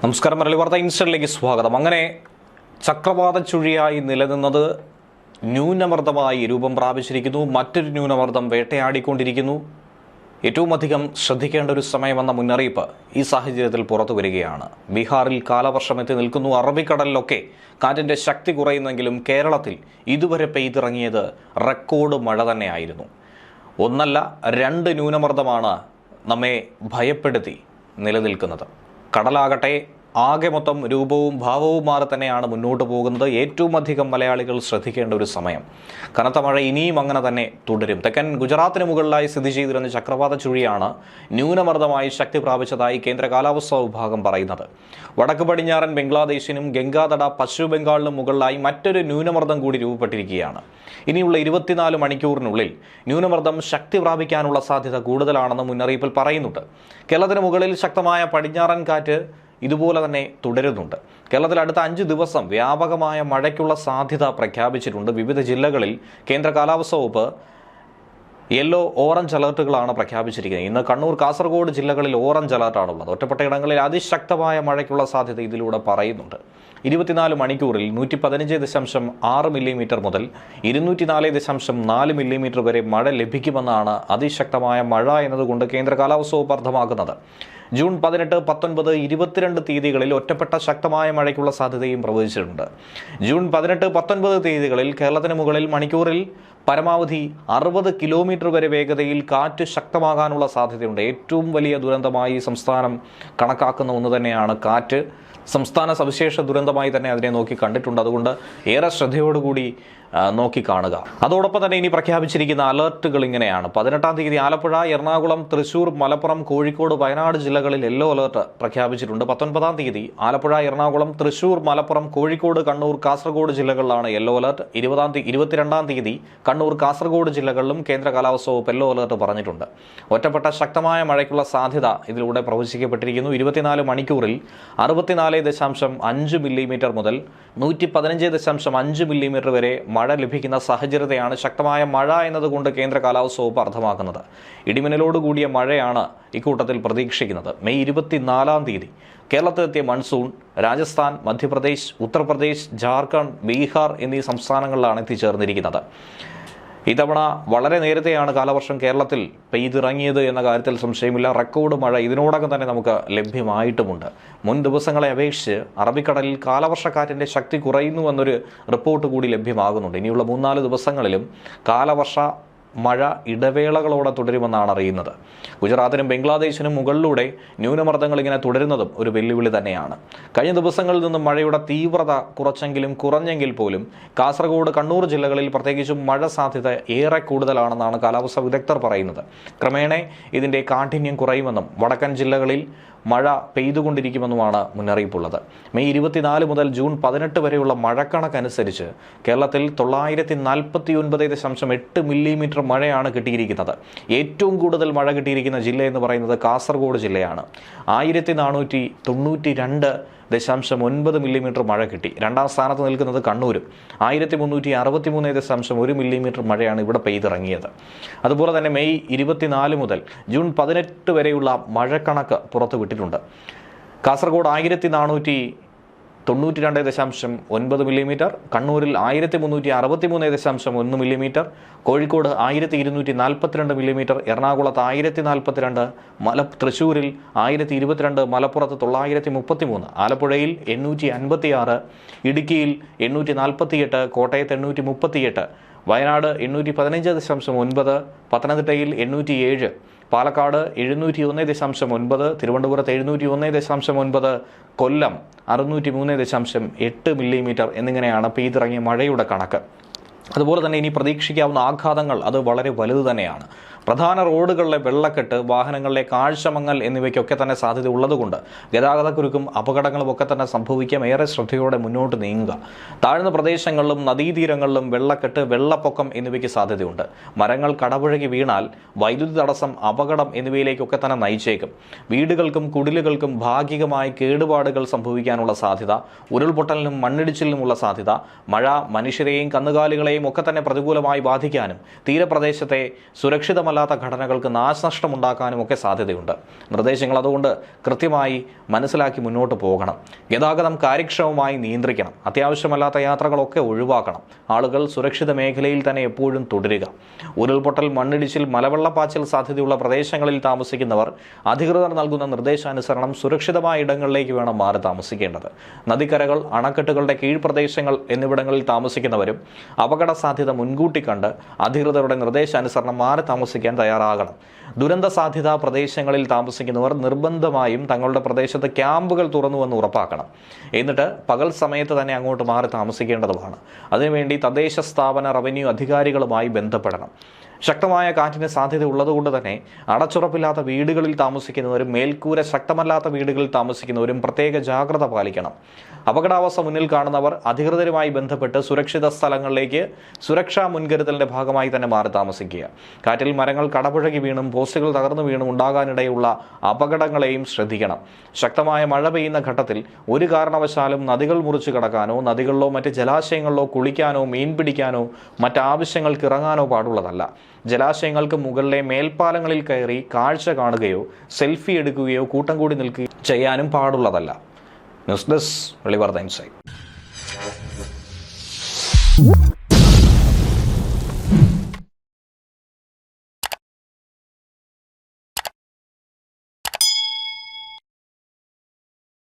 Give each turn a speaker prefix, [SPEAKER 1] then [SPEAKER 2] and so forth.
[SPEAKER 1] നമസ്കാരം. മലയാളി വാർത്ത ഇൻസ്റ്റന്റിലേക്ക് സ്വാഗതം. അങ്ങനെ ചക്രവാത ചുഴിയായി നിലനിന്നത് ന്യൂനമർദ്ദമായി രൂപം പ്രാപിച്ചിരിക്കുന്നു. മറ്റൊരു ന്യൂനമർദ്ദം വേട്ടയാടിക്കൊണ്ടിരിക്കുന്നു. ഏറ്റവും അധികം ശ്രദ്ധിക്കേണ്ട ഒരു സമയമെന്ന മുന്നറിയിപ്പ് ഈ സാഹചര്യത്തിൽ പുറത്തു വരികയാണ്. ബീഹാറിൽ കാലവർഷം എത്തി നിൽക്കുന്നു. അറബിക്കടലിലൊക്കെ കാറ്റിൻ്റെ ശക്തി കുറയുന്നെങ്കിലും കേരളത്തിൽ ഇതുവരെ പെയ്തിറങ്ങിയത് റെക്കോർഡ് മഴ തന്നെയായിരുന്നു. ഒന്നല്ല, രണ്ട് ന്യൂനമർദ്ദമാണ് നമ്മെ ഭയപ്പെടുത്തി നിലനിൽക്കുന്നത്. കടലാകട്ടെ ആകെ മൊത്തം രൂപവും ഭാവവും മാറി തന്നെയാണ് മുന്നോട്ട് പോകുന്നത്. ഏറ്റവും അധികം മലയാളികൾ ശ്രദ്ധിക്കേണ്ട ഒരു സമയം. കനത്ത മഴ ഇനിയും അങ്ങനെ തന്നെ തുടരും. തെക്കൻ ഗുജറാത്തിന് മുകളിലായി സ്ഥിതി ചെയ്തിരുന്ന ചക്രവാത ചുഴിയാണ് ന്യൂനമർദ്ദമായി ശക്തി പ്രാപിച്ചതായി കേന്ദ്ര കാലാവസ്ഥാ വിഭാഗം പറയുന്നത്. വടക്ക് പടിഞ്ഞാറൻ ബംഗ്ലാദേശിനും ഗംഗാതട പശ്ചിമ ബംഗാളിനും മുകളിലായി മറ്റൊരു ന്യൂനമർദ്ദം കൂടി രൂപപ്പെട്ടിരിക്കുകയാണ്. ഇനിയുള്ള 24 മണിക്കൂറിനുള്ളിൽ ന്യൂനമർദ്ദം ശക്തി പ്രാപിക്കാനുള്ള സാധ്യത കൂടുതലാണെന്ന് മുന്നറിയിപ്പിൽ പറയുന്നുണ്ട്. കേരളത്തിന് മുകളിൽ ശക്തമായ പടിഞ്ഞാറൻ കാറ്റ് ഇതുപോലെ തന്നെ തുടരുന്നുണ്ട്. കേരളത്തിൽ അടുത്ത 5 ദിവസം വ്യാപകമായ മഴയ്ക്കുള്ള സാധ്യത പ്രഖ്യാപിച്ചിട്ടുണ്ട്. വിവിധ ജില്ലകളിൽ കേന്ദ്ര കാലാവസ്ഥാ വകുപ്പ് യെല്ലോ ഓറഞ്ച് അലർട്ടുകളാണ് പ്രഖ്യാപിച്ചിരിക്കുന്നത്. ഇന്ന് കണ്ണൂർ, കാസർഗോഡ് ജില്ലകളിൽ ഓറഞ്ച് അലർട്ടാണുള്ളത്. ഒറ്റപ്പെട്ട ഇടങ്ങളിൽ അതിശക്തമായ മഴയ്ക്കുള്ള സാധ്യത ഇതിലൂടെ പറയുന്നുണ്ട്. 24 മണിക്കൂറിൽ 115.6 മില്ലിമീറ്റർ മുതൽ 204.4 മില്ലിമീറ്റർ വരെ മഴ ലഭിക്കുമെന്നാണ് അതിശക്തമായ മഴ എന്നതുകൊണ്ട് കേന്ദ്ര കാലാവസ്ഥാ വകുപ്പ് അർത്ഥമാക്കുന്നത്. ജൂൺ 18, 19, 22 തീയതികളിൽ ഒറ്റപ്പെട്ട ശക്തമായ മഴയ്ക്കുള്ള സാധ്യതയും പ്രവചിച്ചിട്ടുണ്ട്. ജൂൺ 18, 19 തീയതികളിൽ കേരളത്തിന് മുകളിൽ മണിക്കൂറിൽ പരമാവധി 60 കിലോമീറ്റർ വരെ വേഗതയിൽ കാറ്റ് ശക്തമാകാനുള്ള സാധ്യതയുണ്ട്. ഏറ്റവും വലിയ ദുരന്തമായി സംസ്ഥാനം കണക്കാക്കുന്ന ഒന്ന് തന്നെയാണ് കാറ്റ്. സംസ്ഥാന സവിശേഷ ദുരന്തമായി തന്നെ അതിനെ നോക്കി കണ്ടിട്ടുണ്ട്. അതുകൊണ്ട് ഏറെ ശ്രദ്ധയോടുകൂടി നോക്കി കാണുക. അതോടൊപ്പം തന്നെ ഇനി പ്രഖ്യാപിച്ചിരിക്കുന്ന അലർട്ടുകൾ ഇങ്ങനെയാണ്. 18-ാം തീയതി ആലപ്പുഴ, എറണാകുളം, തൃശൂർ, മലപ്പുറം, കോഴിക്കോട്, വയനാട് ജില്ലകളിൽ യെല്ലോ അലർട്ട് പ്രഖ്യാപിച്ചിട്ടുണ്ട്. 19-ാം തീയതി ആലപ്പുഴ, എറണാകുളം, തൃശൂർ, മലപ്പുറം, കോഴിക്കോട്, കണ്ണൂർ, കാസർഗോഡ് ജില്ലകളിലാണ് യെല്ലോ അലർട്ട്. 22-ാം തീയതി കണ്ണൂർ, കാസർഗോഡ് ജില്ലകളിലും കേന്ദ്ര കാലാവസ്ഥാ വകുപ്പ് യെല്ലോ അലർട്ട് പറഞ്ഞിട്ടുണ്ട്. ഒറ്റപ്പെട്ട ശക്തമായ മഴയ്ക്കുള്ള സാധ്യത ഇതിലൂടെ പ്രവചിക്കപ്പെട്ടിരിക്കുന്നു. 24 മണിക്കൂറിൽ 64.5 മില്ലിമീറ്റർ മുതൽ 115.5 മില്ലിമീറ്റർ വരെ മഴ ലഭിക്കുന്ന സാഹചര്യത്തെയാണ് ശക്തമായ മഴ എന്നതുകൊണ്ട് കേന്ദ്ര കാലാവസ്ഥാ വകുപ്പ് അർത്ഥമാക്കുന്നത്. ഇടിമിന്നലോടുകൂടിയ മഴയാണ് ഇക്കൂട്ടത്തിൽ പ്രതീക്ഷിക്കുന്നത്. മെയ് 24-ാം തീയതി കേരളത്തിലെത്തിയ മൺസൂൺ രാജസ്ഥാൻ, മധ്യപ്രദേശ്, ഉത്തർപ്രദേശ്, ജാർഖണ്ഡ്, ബീഹാർ എന്നീ സംസ്ഥാനങ്ങളിലാണ് എത്തിച്ചേർന്നിരിക്കുന്നത്. ഇത്തവണ വളരെ നേരത്തെയാണ് കാലവർഷം കേരളത്തിൽ പെയ്തിറങ്ങിയത് എന്ന കാര്യത്തിൽ സംശയമില്ല. റെക്കോർഡ് മഴ ഇതിനോടകം തന്നെ നമുക്ക് ലഭ്യമായിട്ടുമുണ്ട്. മുൻ ദിവസങ്ങളെ അപേക്ഷിച്ച് അറബിക്കടലിൽ കാലവർഷക്കാറ്റിൻ്റെ ശക്തി കുറയുന്നുവെന്നൊരു റിപ്പോർട്ട് കൂടി ലഭ്യമാകുന്നുണ്ട്. ഇനിയുള്ള 3-4 ദിവസങ്ങളിലും കാലവർഷ മഴ ഇടവേളകളോടെ തുടരുമെന്നാണ് അറിയുന്നത്. ഗുജറാത്തിനും ബംഗ്ലാദേശിനും മുകളിലൂടെ ന്യൂനമർദ്ദങ്ങൾ ഇങ്ങനെ തുടരുന്നതും ഒരു വെല്ലുവിളി തന്നെയാണ്. കഴിഞ്ഞ ദിവസങ്ങളിൽ നിന്നും മഴയുടെ തീവ്രത കുറഞ്ഞെങ്കിൽ പോലും കാസർഗോഡ്, കണ്ണൂർ ജില്ലകളിൽ പ്രത്യേകിച്ചും മഴ സാധ്യത ഏറെ കൂടുതലാണെന്നാണ് കാലാവസ്ഥാ വിദഗ്ധർ പറയുന്നത്. ക്രമേണ ഇതിൻ്റെ കാഠിന്യം കുറയുമെന്നും വടക്കൻ ജില്ലകളിൽ മഴ പെയ്തുകൊണ്ടിരിക്കുമെന്നുമാണ് മുന്നറിയിപ്പുള്ളത്. മെയ് 24 മുതൽ ജൂൺ 18 വരെയുള്ള മഴക്കണക്കനുസരിച്ച് കേരളത്തിൽ 949.8 മില്ലിമീറ്റർ മഴയാണ് കിട്ടിയിരിക്കുന്നത്. ഏറ്റവും കൂടുതൽ മഴ കിട്ടിയിരിക്കുന്ന ജില്ല എന്ന് പറയുന്നത് കാസർഗോഡ് ജില്ലയാണ്. 1492.9 മില്ലിമീറ്റർ മഴ കിട്ടി. രണ്ടാം സ്ഥാനത്ത് നിൽക്കുന്നത് കണ്ണൂരും. 1363.1 മില്ലിമീറ്റർ മഴയാണ് ഇവിടെ പെയ്തിറങ്ങിയത്. അതുപോലെ തന്നെ മെയ് 24 മുതൽ ജൂൺ 18 വരെയുള്ള മഴക്കണക്ക് പുറത്തുവിട്ടിട്ടുണ്ട്. കാസർഗോഡ് 1492.9 മില്ലിമീറ്റർ, കണ്ണൂരിൽ 1363.1 മില്ലിമീറ്റർ, കോഴിക്കോട് 1242 മില്ലിമീറ്റർ, എറണാകുളത്ത് 1042, തൃശ്ശൂരിൽ 1022, മലപ്പുറത്ത് 933, ആലപ്പുഴയിൽ 856, ഇടുക്കിയിൽ 848, കോട്ടയത്ത് 838, വയനാട് 815.9, പത്തനംതിട്ടയിൽ 807, പാലക്കാട് 701.9, തിരുവനന്തപുരത്ത് 701.9, കൊല്ലം 603.8 മില്ലിമീറ്റർ എന്നിങ്ങനെയാണ് പെയ്തിറങ്ങിയ മഴയുടെ കണക്ക്. അതുപോലെ തന്നെ ഇനി പ്രതീക്ഷിക്കാവുന്ന ആഘാതങ്ങൾ അത് വളരെ വലുത് തന്നെയാണ്. പ്രധാന റോഡുകളിലെ വെള്ളക്കെട്ട്, വാഹനങ്ങളിലെ കാഴ്ചമങ്ങൽ എന്നിവയ്ക്കൊക്കെ തന്നെ സാധ്യത ഉള്ളതുകൊണ്ട് ഗതാഗതക്കുരുക്കും അപകടങ്ങളും ഒക്കെ തന്നെ സംഭവിക്കാം. ഏറെ ശ്രദ്ധയോടെ മുന്നോട്ട് നീങ്ങുക. താഴ്ന്ന പ്രദേശങ്ങളിലും നദീതീരങ്ങളിലും വെള്ളക്കെട്ട്, വെള്ളപ്പൊക്കം എന്നിവയ്ക്ക് സാധ്യതയുണ്ട്. മരങ്ങൾ കടപുഴകി വീണാൽ വൈദ്യുതി തടസ്സം, അപകടം എന്നിവയിലേക്കൊക്കെ തന്നെ നയിച്ചേക്കും. വീടുകൾക്കും കുടിലുകൾക്കും ഭാഗികമായി കേടുപാടുകൾ സംഭവിക്കാനുള്ള സാധ്യത, ഉരുൾപൊട്ടലിനും മണ്ണിടിച്ചിലിനുമുള്ള സാധ്യത, മഴ മനുഷ്യരെയും കന്നുകാലികളെയും ജനങ്ങളെയും ഒക്കെ തന്നെ പ്രതികൂലമായി ബാധിക്കാനും തീരപ്രദേശത്തെ സുരക്ഷിതമല്ലാത്ത ഘടനകൾക്ക് നാശനഷ്ടമുണ്ടാക്കാനും ഒക്കെ സാധ്യതയുണ്ട്. നിർദ്ദേശങ്ങൾ അതുകൊണ്ട് കൃത്യമായി മനസ്സിലാക്കി മുന്നോട്ട് പോകണം. ഗതാഗതം കാര്യക്ഷമമായി നിയന്ത്രിക്കണം. അത്യാവശ്യമല്ലാത്ത യാത്രകളൊക്കെ ഒഴിവാക്കണം. ആളുകൾ സുരക്ഷിത മേഖലയിൽ തന്നെ എപ്പോഴും തുടരുക. ഉരുൾപൊട്ടൽ, മണ്ണിടിച്ചിൽ, മലവെള്ളപ്പാച്ചിൽ സാധ്യതയുള്ള പ്രദേശങ്ങളിൽ താമസിക്കുന്നവർ അധികൃതർ നൽകുന്ന നിർദ്ദേശാനുസരണം സുരക്ഷിതമായ ഇടങ്ങളിലേക്ക് വേണം മാറി താമസിക്കേണ്ടത്. നദിക്കരകൾ, അണക്കെട്ടുകളുടെ കീഴ്പ്രദേശങ്ങൾ എന്നിവിടങ്ങളിൽ താമസിക്കുന്നവരും അപകട സാധ്യത മുൻകൂട്ടി കണ്ട് അധികൃതരുടെ നിർദ്ദേശാനുസരണം മാറി താമസിക്കാൻ തയ്യാറാകണം. ദുരന്ത സാധ്യതാ പ്രദേശങ്ങളിൽ താമസിക്കുന്നവർ നിർബന്ധമായും തങ്ങളുടെ പ്രദേശത്ത് ക്യാമ്പുകൾ തുറന്നുവെന്ന് ഉറപ്പാക്കണം. എന്നിട്ട് പകൽ സമയത്ത് തന്നെ അങ്ങോട്ട് മാറി താമസിക്കേണ്ടതുമാണ്. അതിനുവേണ്ടി തദ്ദേശ സ്ഥാപന റവന്യൂ അധികാരികളുമായി ബന്ധപ്പെടണം. ശക്തമായ കാറ്റിന് സാധ്യത ഉള്ളതുകൊണ്ട് തന്നെ അടച്ചുറപ്പില്ലാത്ത വീടുകളിൽ താമസിക്കുന്നവരും മേൽക്കൂര ശക്തമല്ലാത്ത വീടുകളിൽ താമസിക്കുന്നവരും പ്രത്യേക ജാഗ്രത പാലിക്കണം. അപകടാവസ്ഥ മുന്നിൽ കാണുന്നവർ അധികൃതരുമായി ബന്ധപ്പെട്ട് സുരക്ഷിത സ്ഥലങ്ങളിലേക്ക് സുരക്ഷാ മുൻകരുതലിന്റെ ഭാഗമായി തന്നെ മാറി താമസിക്കുക. കാറ്റിൽ മരങ്ങൾ കടപുഴകി വീണും പോസ്റ്റുകൾ തകർന്നു വീണും ഉണ്ടാകാനിടയുള്ള അപകടങ്ങളെയും ശ്രദ്ധിക്കണം. ശക്തമായ മഴ പെയ്യുന്ന ഘട്ടത്തിൽ ഒരു കാരണവശാലും നദികൾ മുറിച്ചു കടക്കാനോ നദികളിലോ മറ്റ് ജലാശയങ്ങളിലോ കുളിക്കാനോ മീൻ പിടിക്കാനോ മറ്റാവശ്യങ്ങൾക്ക് ഇറങ്ങാനോ പാടുള്ളതല്ല. ജലാശയങ്ങൾക്ക് മുകളിലെ മേൽപ്പാലങ്ങളിൽ കയറി കാഴ്ച കാണുകയോ സെൽഫി എടുക്കുകയോ കൂട്ടം കൂടി നിൽക്കുകയോ ചെയ്യാനും പാടുള്ളതല്ല. ന്യൂസ് ഡെസ്ക് വെളിവാർത്ത ഇൻസൈറ്റ്.